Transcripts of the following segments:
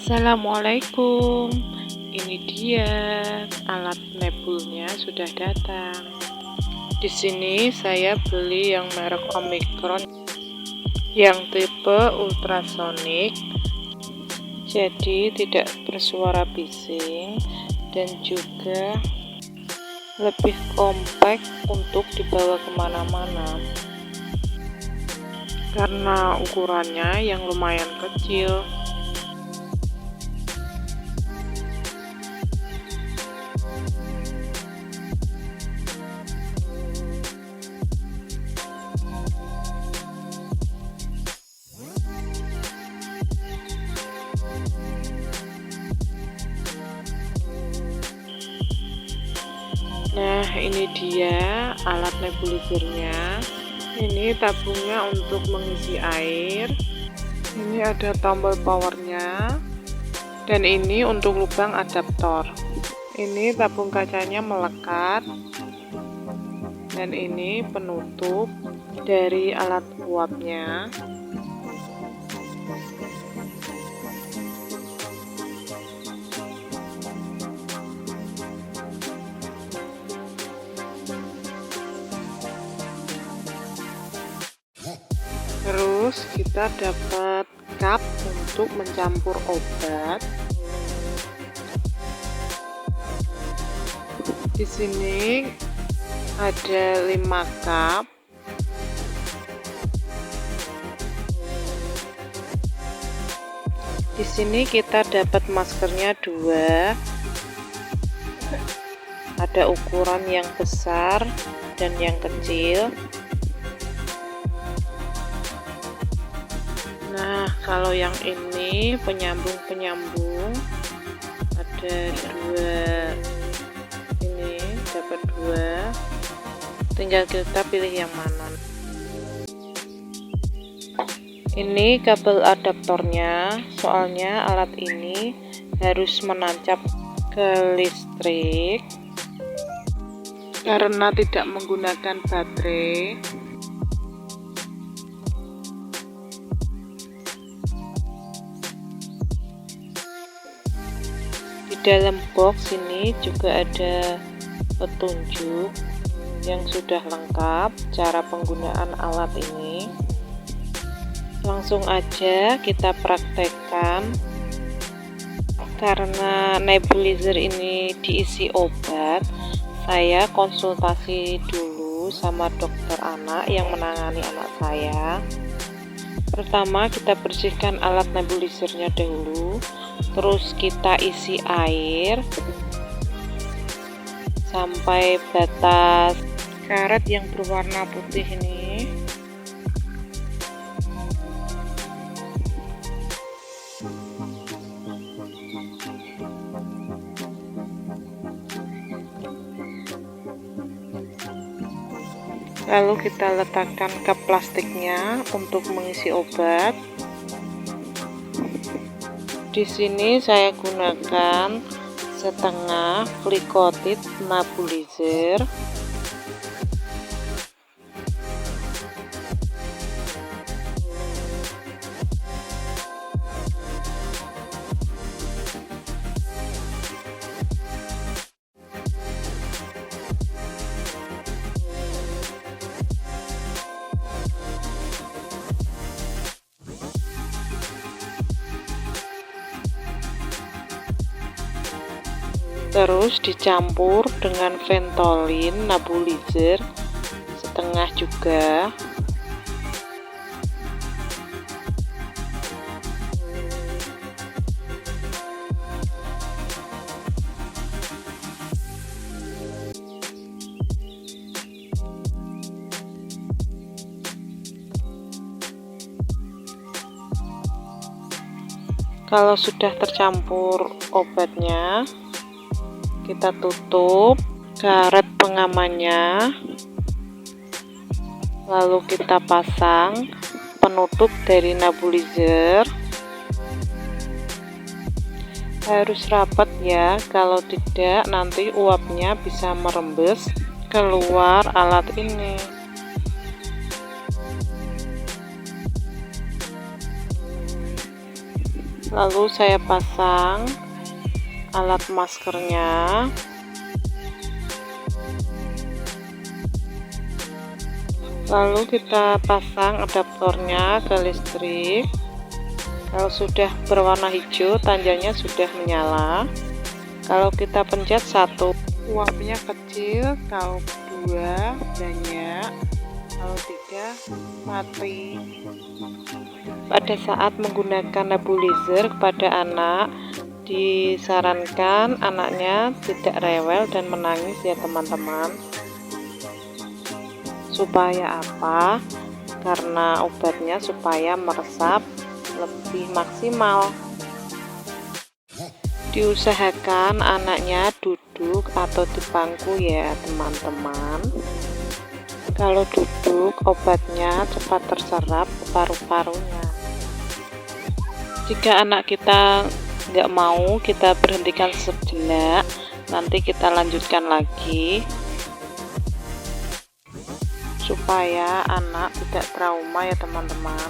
Assalamualaikum. Ini dia alat nebulnya sudah datang. Di sini saya beli yang merek Omicron yang tipe ultrasonik. Jadi tidak bersuara bising dan juga lebih kompak untuk dibawa kemana-mana karena ukurannya yang lumayan kecil. Nah, ini dia alat nebulizernya. Ini tabungnya untuk mengisi air. Ini ada tombol powernya. Dan ini untuk lubang adaptor. Ini tabung kacanya melekat. Dan ini penutup dari alat uapnya. Terus kita dapat cup untuk mencampur obat. Di sini ada 5 cup. Di sini kita dapat maskernya 2. Ada ukuran yang besar dan yang kecil. Nah, kalau yang ini penyambung-penyambung ada 2. Ini dapat 2. Tinggal kita pilih yang mana. Ini kabel adaptornya, soalnya alat ini harus menancap ke listrik karena tidak menggunakan baterai. Di dalam box ini juga ada petunjuk yang sudah lengkap cara penggunaan alat ini. Langsung aja kita praktekkan. Karena nebulizer ini diisi obat, saya konsultasi dulu sama dokter anak yang menangani anak saya. Pertama kita bersihkan alat nebulizernya dahulu, terus kita isi air sampai batas karet yang berwarna putih ini. Lalu kita letakkan ke plastiknya untuk mengisi obat. Di sini saya gunakan setengah Flicotit nebulizer. Terus dicampur dengan Ventolin nebulizer setengah juga. Kalau sudah tercampur obatnya, kita tutup karet pengamannya, lalu kita pasang penutup dari nebulizer. Harus rapat ya, kalau tidak nanti uapnya bisa merembes keluar alat ini. Lalu saya pasang alat maskernya. Lalu kita pasang adaptornya ke listrik. Kalau sudah berwarna hijau, tandanya sudah menyala. Kalau kita pencet 1, uapnya kecil, kalau 2 banyak, kalau 3 mati. Pada saat menggunakan nebulizer kepada anak, disarankan anaknya tidak rewel dan menangis ya teman-teman. Supaya apa? Karena obatnya supaya meresap lebih maksimal. Diusahakan anaknya duduk atau di bangku ya teman-teman. Kalau duduk, obatnya cepat terserap ke paru-parunya. Jika anak kita nggak mau, kita berhentikan sejenak, nanti kita lanjutkan lagi supaya anak tidak trauma ya teman-teman.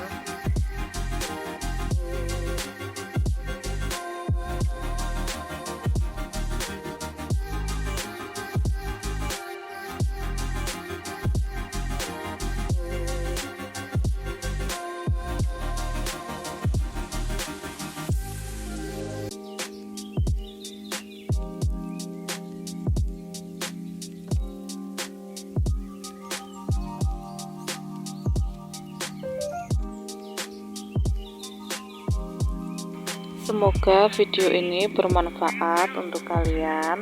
Semoga video ini bermanfaat untuk kalian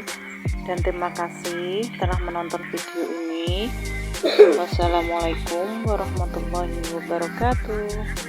dan terima kasih telah menonton video ini. Wassalamualaikum warahmatullahi wabarakatuh.